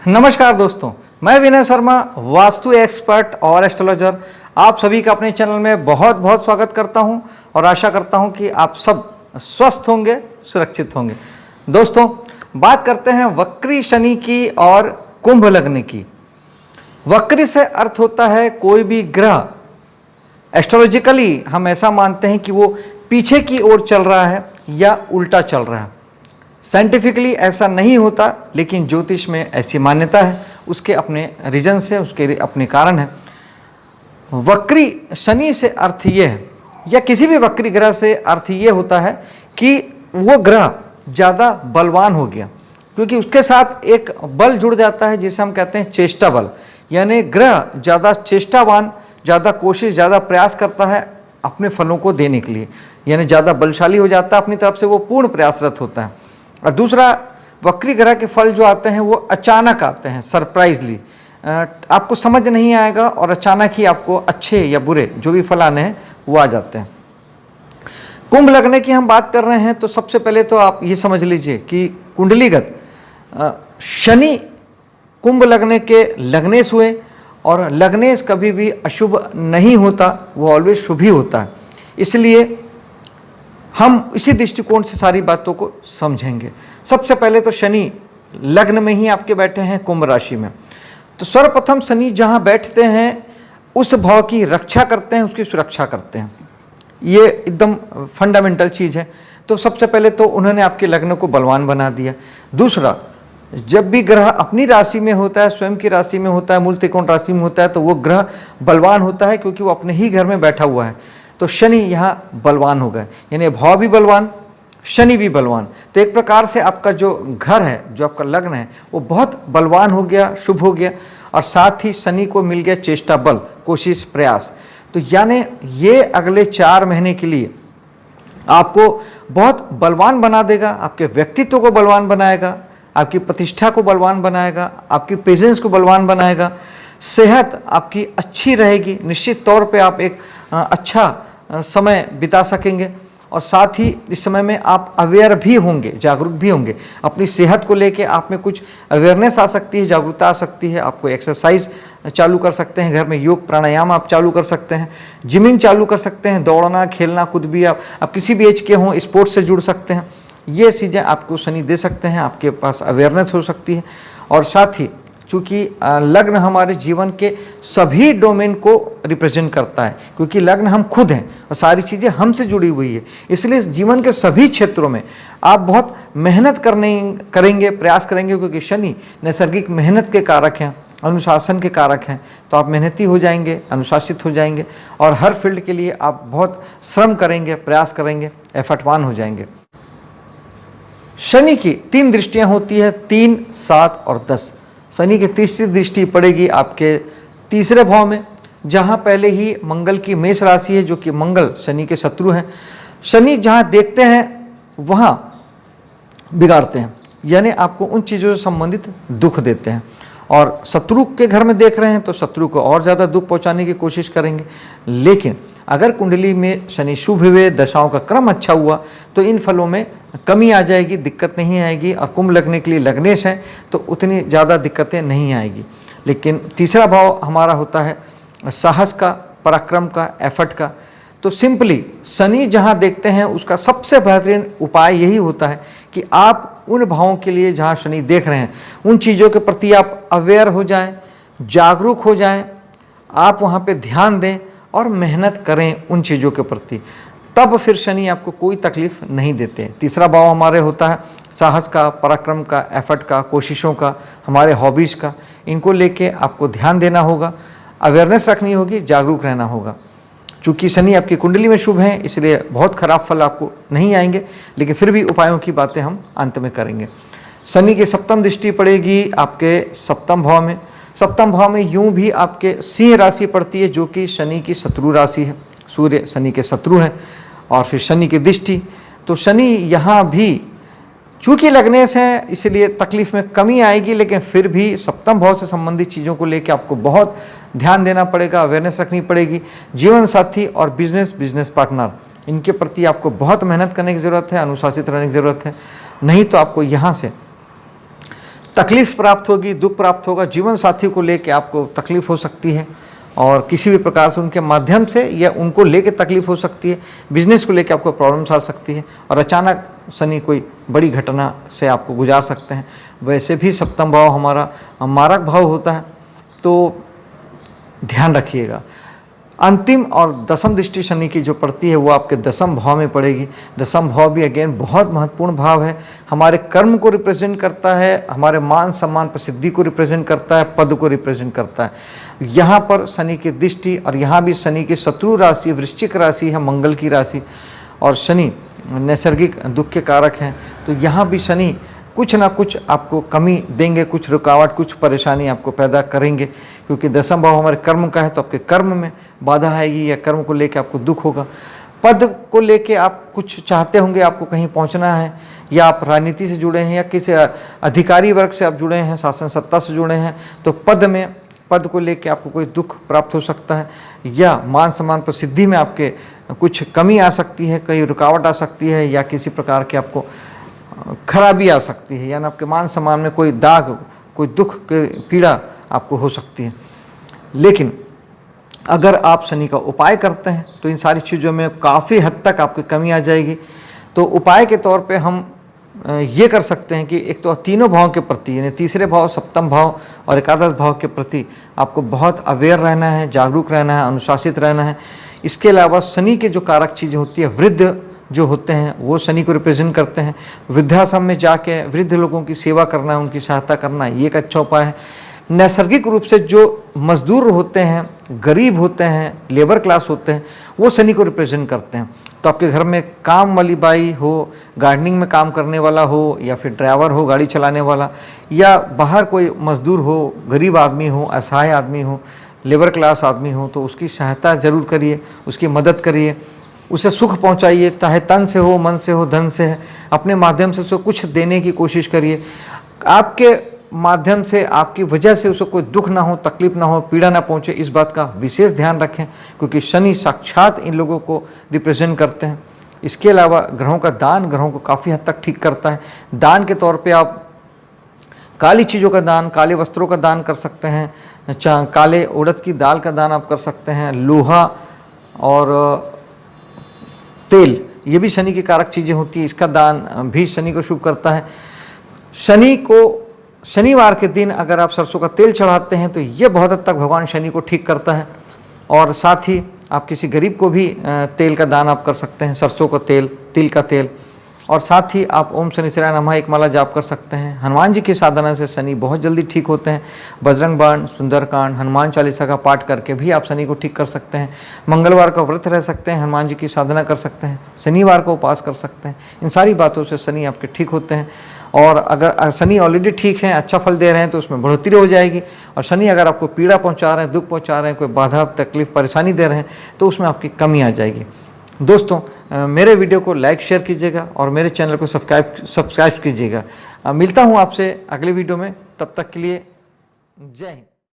नमस्कार दोस्तों, मैं विनय शर्मा, वास्तु एक्सपर्ट और एस्ट्रोलॉजर, आप सभी का अपने चैनल में बहुत बहुत स्वागत करता हूं और आशा करता हूं कि आप सब स्वस्थ होंगे, सुरक्षित होंगे। दोस्तों, बात करते हैं वक्री शनि की और कुंभ लग्न की। वक्री से अर्थ होता है कोई भी ग्रह, एस्ट्रोलॉजिकली हम ऐसा मानते हैं कि वो पीछे की ओर चल रहा है या उल्टा चल रहा है। साइंटिफिकली ऐसा नहीं होता, लेकिन ज्योतिष में ऐसी मान्यता है, उसके अपने रीजन्स है, उसके अपने कारण है। वक्री शनि से अर्थ ये है, या किसी भी वक्री ग्रह से अर्थ ये होता है कि वो ग्रह ज़्यादा बलवान हो गया, क्योंकि उसके साथ एक बल जुड़ जाता है जिसे हम कहते हैं चेष्टा बल। यानी ग्रह ज़्यादा चेष्टावान, ज़्यादा कोशिश, ज़्यादा प्रयास करता है अपने फलों को देने के लिए, यानी ज़्यादा बलशाली हो जाता है, अपनी तरफ से वो पूर्ण प्रयासरत होता है। और दूसरा, वक्री ग्रह के फल जो आते हैं वो अचानक आते हैं, सरप्राइजली, आपको समझ नहीं आएगा और अचानक ही आपको अच्छे या बुरे जो भी फल आने हैं वो आ जाते हैं। कुंभ लग्न की हम बात कर रहे हैं तो सबसे पहले तो आप ये समझ लीजिए कि कुंडलीगत शनि कुंभ लग्न के लग्नेश हुए, और लग्नेश कभी भी अशुभ नहीं होता, वो ऑलवेज शुभ ही होता है। इसलिए हम इसी दृष्टिकोण से सारी बातों को समझेंगे। सबसे पहले तो शनि लग्न में ही आपके बैठे हैं कुंभ राशि में, तो सर्वप्रथम शनि जहां बैठते हैं उस भाव की रक्षा करते हैं, उसकी सुरक्षा करते हैं। ये एकदम फंडामेंटल चीज़ है। तो सबसे पहले तो उन्होंने आपके लग्न को बलवान बना दिया। दूसरा, जब भी ग्रह अपनी राशि में होता है, स्वयं की राशि में होता है, मूल त्रिकोण राशि में होता है, तो वो ग्रह बलवान होता है, क्योंकि वो अपने ही घर में बैठा हुआ है। तो शनि यहाँ बलवान हो गए, यानी भाव भी बलवान, शनि भी बलवान। तो एक प्रकार से आपका जो घर है, जो आपका लग्न है, वो बहुत बलवान हो गया, शुभ हो गया, और साथ ही शनि को मिल गया चेष्टा बल, कोशिश, प्रयास। तो यानी ये अगले 4 महीने के लिए आपको बहुत बलवान बना देगा, आपके व्यक्तित्व को बलवान बनाएगा, आपकी प्रतिष्ठा को बलवान बनाएगा, आपकी प्रेजेंस को बलवान बनाएगा। सेहत आपकी अच्छी रहेगी, निश्चित तौर पे आप एक अच्छा समय बिता सकेंगे, और साथ ही इस समय में आप अवेयर भी होंगे, जागरूक भी होंगे। अपनी सेहत को लेके आप में कुछ अवेयरनेस आ सकती है, जागरूकता आ सकती है। आपको एक्सरसाइज चालू कर सकते हैं, घर में योग प्राणायाम आप चालू कर सकते हैं, जिमिंग चालू कर सकते हैं, दौड़ना, खेलना, कुछ भी आप किसी भी एज के हों, स्पोर्ट्स से जुड़ सकते हैं। ये चीज़ें आपको शनि दे सकते हैं, आपके पास अवेयरनेस हो सकती है। और साथ ही चूँकि लग्न हमारे जीवन के सभी डोमेन को रिप्रेजेंट करता है, क्योंकि लग्न हम खुद हैं और सारी चीज़ें हमसे जुड़ी हुई है, इसलिए जीवन के सभी क्षेत्रों में आप बहुत मेहनत करेंगे, प्रयास करेंगे, क्योंकि शनि नैसर्गिक मेहनत के कारक हैं, अनुशासन के कारक हैं। तो आप मेहनती हो जाएंगे, अनुशासित हो जाएंगे, और हर फील्ड के लिए आप बहुत श्रम करेंगे, प्रयास करेंगे, एफर्टवान हो जाएंगे। शनि की 3 दृष्टियाँ होती है, 3, 7 और 10। शनि की तीसरी दृष्टि पड़ेगी आपके तीसरे भाव में, जहां पहले ही मंगल की मेष राशि है, जो कि मंगल शनि के शत्रु हैं। शनि जहां देखते हैं वहां बिगाड़ते हैं, यानी आपको उन चीज़ों से संबंधित दुख देते हैं, और शत्रु के घर में देख रहे हैं तो शत्रु को और ज़्यादा दुख पहुंचाने की कोशिश करेंगे। लेकिन अगर कुंडली में शनि शुभ हुए, दशाओं का क्रम अच्छा हुआ, तो इन फलों में कमी आ जाएगी, दिक्कत नहीं आएगी। और कुंभ लगने के लिए लग्नेश है तो उतनी ज़्यादा दिक्कतें नहीं आएगी। लेकिन तीसरा भाव हमारा होता है साहस का, पराक्रम का, एफर्ट का। तो सिंपली शनि जहाँ देखते हैं उसका सबसे बेहतरीन उपाय यही होता है कि आप उन भावों के लिए जहाँ शनि देख रहे हैं, उन चीज़ों के प्रति आप अवेयर हो जाएं, जागरूक हो जाएं, आप वहाँ पे ध्यान दें और मेहनत करें उन चीज़ों के प्रति, तब फिर शनि आपको कोई तकलीफ नहीं देते। तीसरा भाव हमारे होता है साहस का, पराक्रम का, एफर्ट का, कोशिशों का, हमारे हॉबीज़ का। इनको लेके आपको ध्यान देना होगा, अवेयरनेस रखनी होगी, जागरूक रहना होगा। चूँकि शनि आपकी कुंडली में शुभ हैं, इसलिए बहुत खराब फल आपको नहीं आएंगे, लेकिन फिर भी उपायों की बातें हम अंत में करेंगे। शनि की सप्तम दृष्टि पड़ेगी आपके सप्तम भाव में। सप्तम भाव में यूं भी आपके सिंह राशि पड़ती है, जो कि शनि की शत्रु राशि है। सूर्य शनि के शत्रु हैं, और फिर शनि की दृष्टि, तो शनि यहाँ भी चूँकि लग्नेश हैं इसलिए तकलीफ में कमी आएगी, लेकिन फिर भी सप्तम भाव से संबंधित चीज़ों को लेकर आपको बहुत ध्यान देना पड़ेगा, अवेयरनेस रखनी पड़ेगी। जीवन साथी और बिजनेस पार्टनर, इनके प्रति आपको बहुत मेहनत करने की ज़रूरत है, अनुशासित रहने की ज़रूरत है, नहीं तो आपको यहाँ से तकलीफ प्राप्त होगी, दुख प्राप्त होगा, जीवन साथी को लेकर आपको तकलीफ हो सकती है और किसी भी प्रकार से उनके माध्यम से या उनको लेके तकलीफ हो सकती है, बिजनेस को लेके आपको प्रॉब्लम्स आ सकती है और अचानक शनि कोई बड़ी घटना से आपको गुजार सकते हैं। वैसे भी सप्तम भाव हमारा मारक भाव होता है, तो ध्यान रखिएगा। अंतिम और दसम दृष्टि शनि की जो पड़ती है वो आपके दसम भाव में पड़ेगी। दसम भाव भी अगेन बहुत महत्वपूर्ण भाव है, हमारे कर्म को रिप्रेजेंट करता है, हमारे मान सम्मान प्रसिद्धि को रिप्रेजेंट करता है, पद को रिप्रेजेंट करता है। यहाँ पर शनि की दृष्टि और यहाँ भी शनि की शत्रु राशि वृश्चिक राशि है, मंगल की राशि, और शनि नैसर्गिक दुख के कारक हैं, तो यहाँ भी शनि कुछ ना कुछ आपको कमी देंगे, कुछ रुकावट, कुछ परेशानी आपको पैदा करेंगे, क्योंकि दसम भाव हमारे कर्म का है, तो आपके कर्म में बाधा आएगी या कर्म को लेकर आपको दुख होगा। पद को लेके आप कुछ चाहते होंगे, आपको कहीं पहुंचना है, या आप राजनीति से जुड़े हैं या किसी अधिकारी वर्ग से आप जुड़े हैं, शासन सत्ता से जुड़े हैं, तो पद को लेके आपको कोई दुख प्राप्त हो सकता है, या मान सम्मान प्रसिद्धि में आपके कुछ कमी आ सकती है, कहीं रुकावट आ सकती है, या किसी प्रकार के आपको खराबी आ सकती है, यानी आपके मान सम्मान में कोई दाग, कोई दुख की पीड़ा आपको हो सकती है। लेकिन अगर आप शनि का उपाय करते हैं तो इन सारी चीज़ों में काफ़ी हद तक आपकी कमी आ जाएगी। तो उपाय के तौर पे हम ये कर सकते हैं कि एक तो तीनों भाव के प्रति, यानी तीसरे भाव, सप्तम भाव और एकादश भाव के प्रति आपको बहुत अवेयर रहना है, जागरूक रहना है, अनुशासित रहना है। इसके अलावा शनि के जो कारक चीज़ें होती है, वृद्ध जो होते हैं वो शनि को रिप्रेजेंट करते हैं। वृद्धाश्रम में जाके वृद्ध लोगों की सेवा करना, उनकी सहायता करना, ये एक अच्छा उपाय है। नैसर्गिक रूप से जो मजदूर होते हैं, गरीब होते हैं, लेबर क्लास होते हैं, वो शनि को रिप्रेजेंट करते हैं। तो आपके घर में काम वाली बाई हो, गार्डनिंग में काम करने वाला हो, या फिर ड्राइवर हो गाड़ी चलाने वाला, या बाहर कोई मजदूर हो, गरीब आदमी हो, असहाय आदमी हो, लेबर क्लास आदमी हो, तो उसकी सहायता जरूर करिए, उसकी मदद करिए, उसे सुख पहुंचाइए, चाहे तन से हो, मन से हो, धन से है, अपने माध्यम से उसको कुछ देने की कोशिश करिए। आपके माध्यम से, आपकी वजह से उसे कोई दुख ना हो, तकलीफ ना हो, पीड़ा ना पहुंचे, इस बात का विशेष ध्यान रखें, क्योंकि शनि साक्षात इन लोगों को रिप्रेजेंट करते हैं। इसके अलावा ग्रहों का दान ग्रहों को काफ़ी हद तक ठीक करता है। दान के तौर पे आप काली चीज़ों का दान, काले वस्त्रों का दान कर सकते हैं, काले उड़द की दाल का दान आप कर सकते हैं, लोहा और तेल, ये भी शनि की कारक चीज़ें होती है, इसका दान भी शनि को शुभ करता है। शनि को शनिवार के दिन अगर आप सरसों का तेल चढ़ाते हैं तो ये बहुत हद तक भगवान शनि को ठीक करता है। और साथ ही आप किसी गरीब को भी तेल का दान आप कर सकते हैं, सरसों का तेल, तिल का तेल। और साथ ही आप ओम शनिश्चराय नमः एक माला जाप कर सकते हैं। हनुमान जी की साधना से शनि बहुत जल्दी ठीक होते हैं। बजरंग बाण, सुंदरकांड, हनुमान चालीसा का पाठ करके भी आप शनि को ठीक कर सकते हैं। मंगलवार का व्रत रह सकते हैं, हनुमान जी की साधना कर सकते हैं, शनिवार को उपास कर सकते हैं। इन सारी बातों से शनि आपके ठीक होते हैं। और अगर शनि ऑलरेडी ठीक है, अच्छा फल दे रहे हैं, तो उसमें बढ़ोतरी हो जाएगी। और शनि अगर आपको पीड़ा पहुंचा रहे हैं, दुख पहुंचा रहे हैं, कोई बाधा, तकलीफ, परेशानी दे रहे हैं, तो उसमें आपकी कमी आ जाएगी। दोस्तों, मेरे वीडियो को लाइक शेयर कीजिएगा और मेरे चैनल को सब्सक्राइब कीजिएगा। मिलता हूं आपसे अगले वीडियो में, तब तक के लिए जय हिंद।